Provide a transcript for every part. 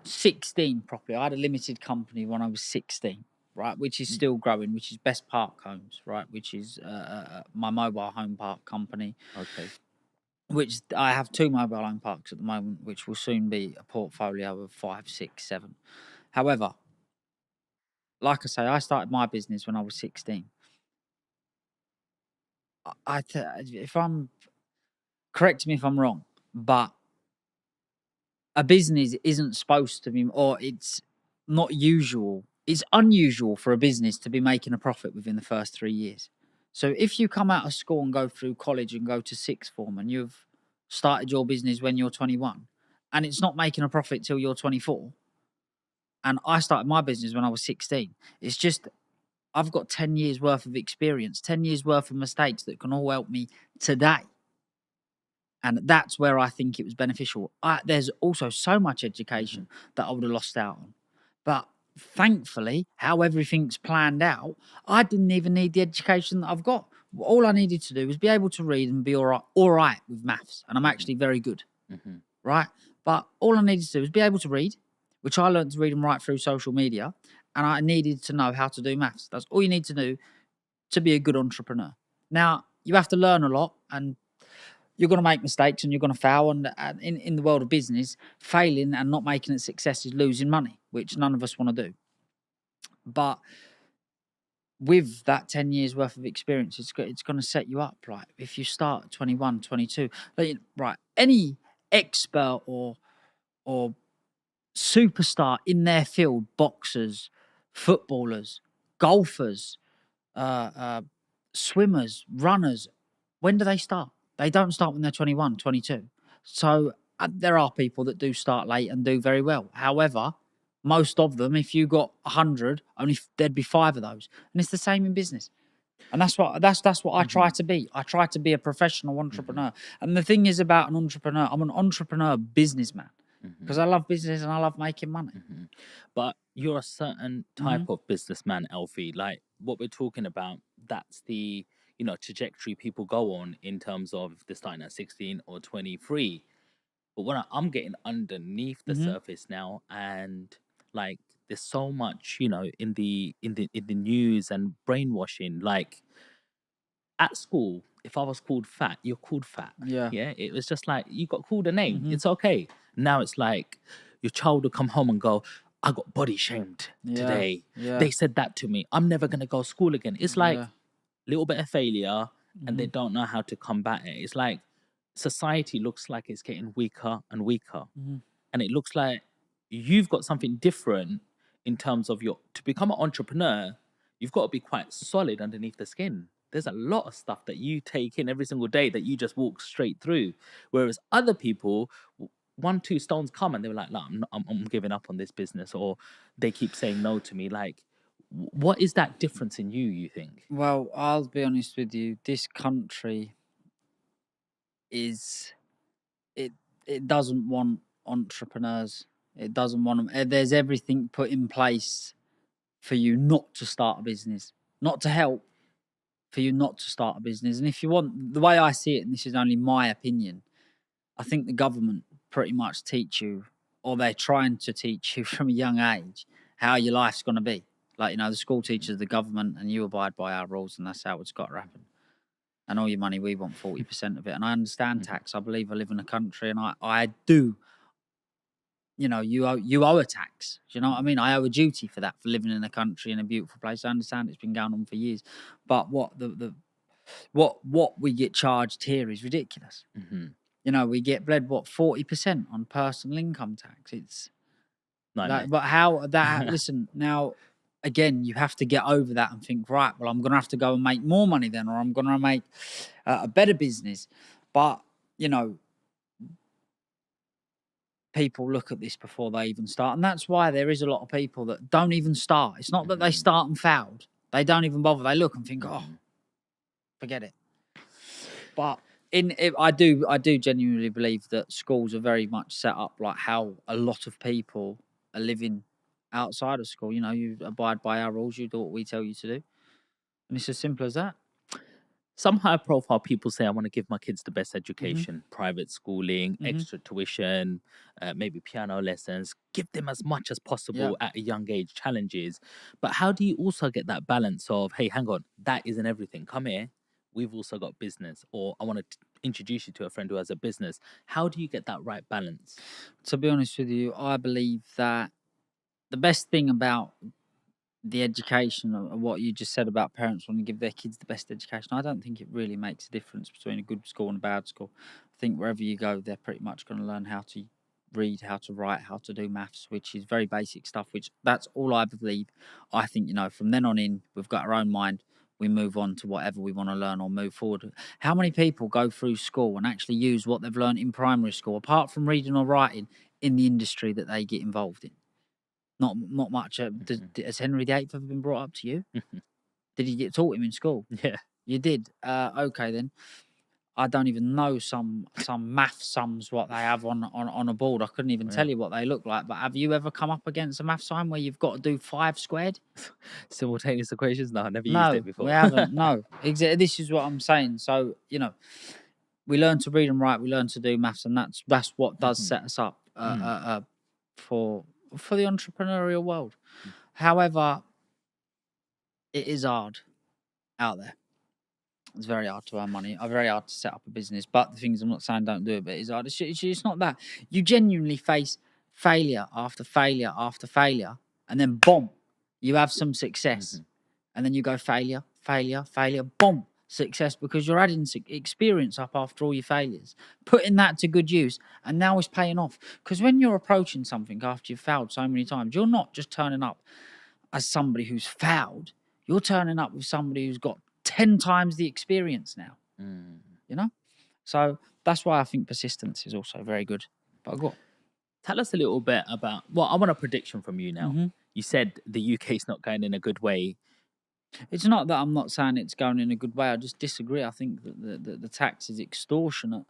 16 properly. I had a limited company when I was 16, right, which is still growing, which is Best Park Homes, right, which is my mobile home park company, Okay. which I have 2 mobile home parks at the moment, which will soon be a portfolio of 5, 6, 7. However, like I say, I started my business when I was 16. If I'm correct me if I'm wrong, but a business isn't supposed to be, or it's not usual. It's unusual for a business to be making a profit within the first 3 years. So if you come out of school and go through college and go to sixth form and you've started your business when you're 21 and it's not making a profit till you're 24, and I started my business when I was 16, it's just I've got 10 years worth of experience, 10 years worth of mistakes that can all help me today. And that's where I think it was beneficial. There's also so much education that I would have lost out on. But thankfully, how everything's planned out, I didn't even need the education that I've got. All I needed to do was be able to read and be all right with maths. And I'm actually very good, right? But all I needed to do was be able to read, which I learned to read and write through social media. And I needed to know how to do maths. That's all you need to do to be a good entrepreneur. Now, you have to learn a lot, and you're going to make mistakes and you're going to fail. And in the world of business, failing and not making a success is losing money, which none of us want to do. But with that 10 years worth of experience, it's going to set you up. Like if you start at 21, 22, right, any expert or superstar in their field, boxers, footballers, golfers, swimmers, runners, when do they start? They don't start when they're 21, 22. So there are people that do start late and do very well. However, most of them, if you got 100, there'd be 5 of those. And it's the same in business. And that's what I try to be. I try to be a professional entrepreneur. And the thing is about an entrepreneur, I'm an entrepreneur businessman because I love business and I love making money. But you're a certain type of businessman, Alfie. Like what we're talking about, that's the trajectory people go on in terms of they're starting at 16 or 23. But when I'm getting underneath the surface now, and like there's so much, in the news and brainwashing. Like at school, if I was called fat, you're called fat. Yeah. Yeah. It was just like you got called a name. It's okay. Now it's like your child will come home and go, I got body shamed today. Yeah. They said that to me. I'm never gonna go to school again. It's like a little bit of failure and they don't know how to combat it. It's like society looks like it's getting weaker and weaker. And it looks like you've got something different in terms of to become an entrepreneur, you've got to be quite solid underneath the skin. There's a lot of stuff that you take in every single day that you just walk straight through. Whereas other people, 1, 2 stones come and they're like, no, I'm giving up on this business, or they keep saying no to me. Like, what is that difference in you think? Well, I'll be honest with you. This country it doesn't want entrepreneurs. It doesn't want them. There's everything put in place for you not to start a business, not to help, for you not to start a business. And if you want, the way I see it, and this is only my opinion, I think the government pretty much teach you, or they're trying to teach you from a young age, how your life's going to be. Like, the school teaches the government and you abide by our rules, and that's how it's got to happen. And all your money, we want 40% of it. And I understand tax. I believe I live in a country, and I do. You owe a tax. Do you know what I mean? I owe a duty for that, for living in a country in a beautiful place. I understand it's been going on for years, but what we get charged here is ridiculous. We get bled 40% on personal income tax. It's but how that? Listen now. Again, you have to get over that and think, right, well, I'm going to have to go and make more money then, or I'm going to make a better business. But, people look at this before they even start. And that's why there is a lot of people that don't even start. It's not that they start and failed. They don't even bother. They look and think, oh, forget it. But I do genuinely believe that schools are very much set up like how a lot of people are living outside of school. You abide by our rules. You do what we tell you to do. And it's as simple as that. Some high profile people say, I want to give my kids the best education, private schooling, extra tuition, maybe piano lessons, give them as much as possible at a young age, challenges. But how do you also get that balance of, hey, hang on, that isn't everything. Come here. We've also got business, or I want to introduce you to a friend who has a business. How do you get that right balance? To be honest with you, I believe that the best thing about the education of what you just said about parents wanting to give their kids the best education, I don't think it really makes a difference between a good school and a bad school. I think wherever you go, they're pretty much going to learn how to read, how to write, how to do maths, which is very basic stuff, which that's all I believe. I think, you know, from then on in, we've got our own mind. We move on to whatever we want to learn or move forward. How many people go through school and actually use what they've learned in primary school, apart from reading or writing, in the industry that they get involved in? Not much. Has Henry VIII ever been brought up to you? Did you get taught him in school? Yeah. You did. Okay then. I don't even know some math sums what they have on a board. I couldn't even tell you what they look like. But have you ever come up against a math sign where you've got to do 5 squared? Simultaneous equations? No, I never used it before. We haven't. No, exactly. This is what I'm saying. So, you know, we learn to read and write. We learn to do maths, and that's what does set us up for the entrepreneurial world. However, it is hard out there. It's very hard to earn money. Very hard to set up a business. But the things, I'm not saying don't do it, but it's hard. It's not that. You genuinely face failure after failure after failure, and then boom, you have some success. And then you go failure, failure, failure, boom, success, because you're adding experience up after all your failures, putting that to good use, and now it's paying off. Because when you're approaching something after you've failed so many times, you're not just turning up as somebody who's failed. You're turning up with somebody who's got 10 times the experience now. You know? So that's why I think persistence is also very good. But go on. Tell us a little bit about, well, I want a prediction from you now. You said the UK is not going in a good way. It's not that I'm not saying it's going in a good way. I just disagree. I think that the tax is extortionate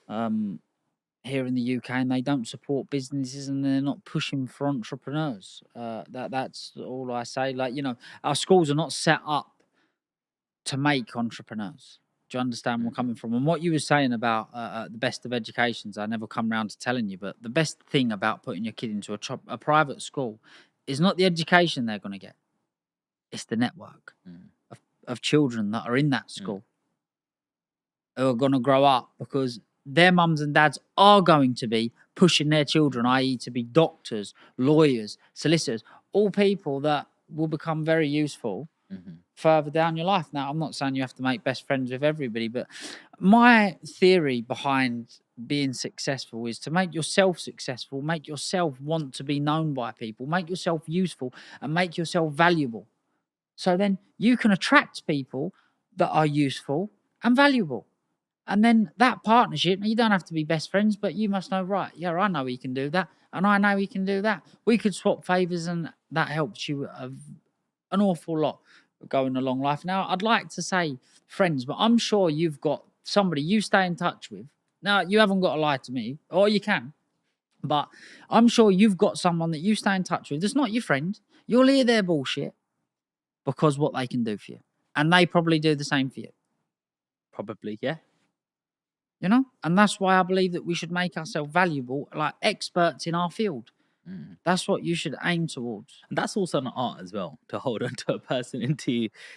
here in the UK, and they don't support businesses, and they're not pushing for entrepreneurs. That's all I say. Like, you know, our schools are not set up to make entrepreneurs. Do you understand where I'm coming from? And what you were saying about the best of educations, I never come round to telling you, but the best thing about putting your kid into a private school is not the education they're going to get. It's the network of children that are in that school who are going to grow up, because their mums and dads are going to be pushing their children, i.e. to be doctors, lawyers, solicitors, all people that will become very useful further down your life. Now, I'm not saying you have to make best friends with everybody, but my theory behind being successful is to make yourself successful, make yourself want to be known by people, make yourself useful, and make yourself valuable. So then you can attract people that are useful and valuable. And then that partnership, you don't have to be best friends, but you must know, right, yeah, I know he can do that, and I know he can do that. We could swap favours, and that helps you an awful lot going along life. Now, I'd like to say friends, but I'm sure you've got somebody you stay in touch with. Now, you haven't got to lie to me, or you can, but I'm sure you've got someone that you stay in touch with that's not your friend. You'll hear their bullshit because what they can do for you. And they probably do the same for you. Probably, yeah. You know? And that's why I believe that we should make ourselves valuable, like experts in our field. That's what you should aim towards. And that's also an art as well, to hold on to a person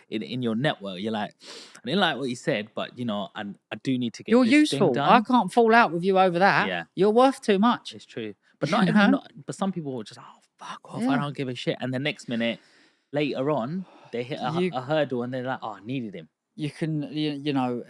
in your network. You're like, I didn't like what you said, but, you know, I do need to get You're this useful. thing done. I can't fall out with you over that. Yeah. You're worth too much. It's true. But not everyone, but some people will just, oh, fuck off, I don't give a shit. And the next minute, later on, they hit a hurdle and they're like, oh, I needed him. You can, you know,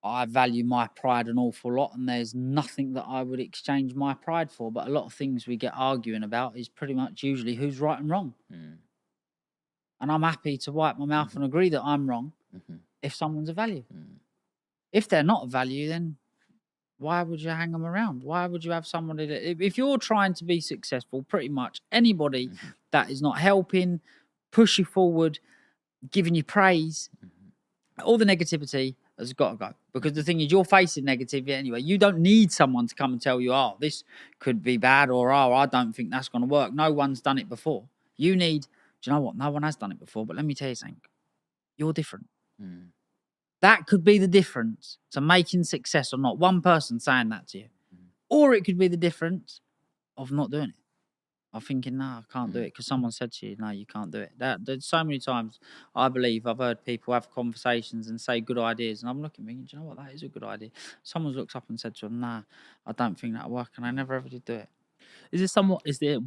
I value my pride an awful lot, and there's nothing that I would exchange my pride for. But a lot of things we get arguing about is pretty much usually who's right and wrong. And I'm happy to wipe my mouth and agree that I'm wrong if someone's a value. If they're not a value, then why would you hang them around? Why would you have somebody that, if you're trying to be successful, pretty much anybody that is not helping, push you forward, giving you praise, all the negativity has got to go. Because the thing is, you're facing negativity anyway. You don't need someone to come and tell you, oh, this could be bad, or, oh, I don't think that's going to work. No one's done it before. You need, do you know what? No one has done it before, but let me tell you something. you're different. Mm. That could be the difference to making success or not. One person saying that to you. Or it could be the difference of not doing it. Of thinking, no, I can't do it because someone said to you, no, you can't do it. There's so many times I believe I've heard people have conversations and say good ideas, and I'm looking thinking, do you know what, that is a good idea. Someone's looked up and said to them, nah, I don't think that'll work, and I never ever did do it. Is there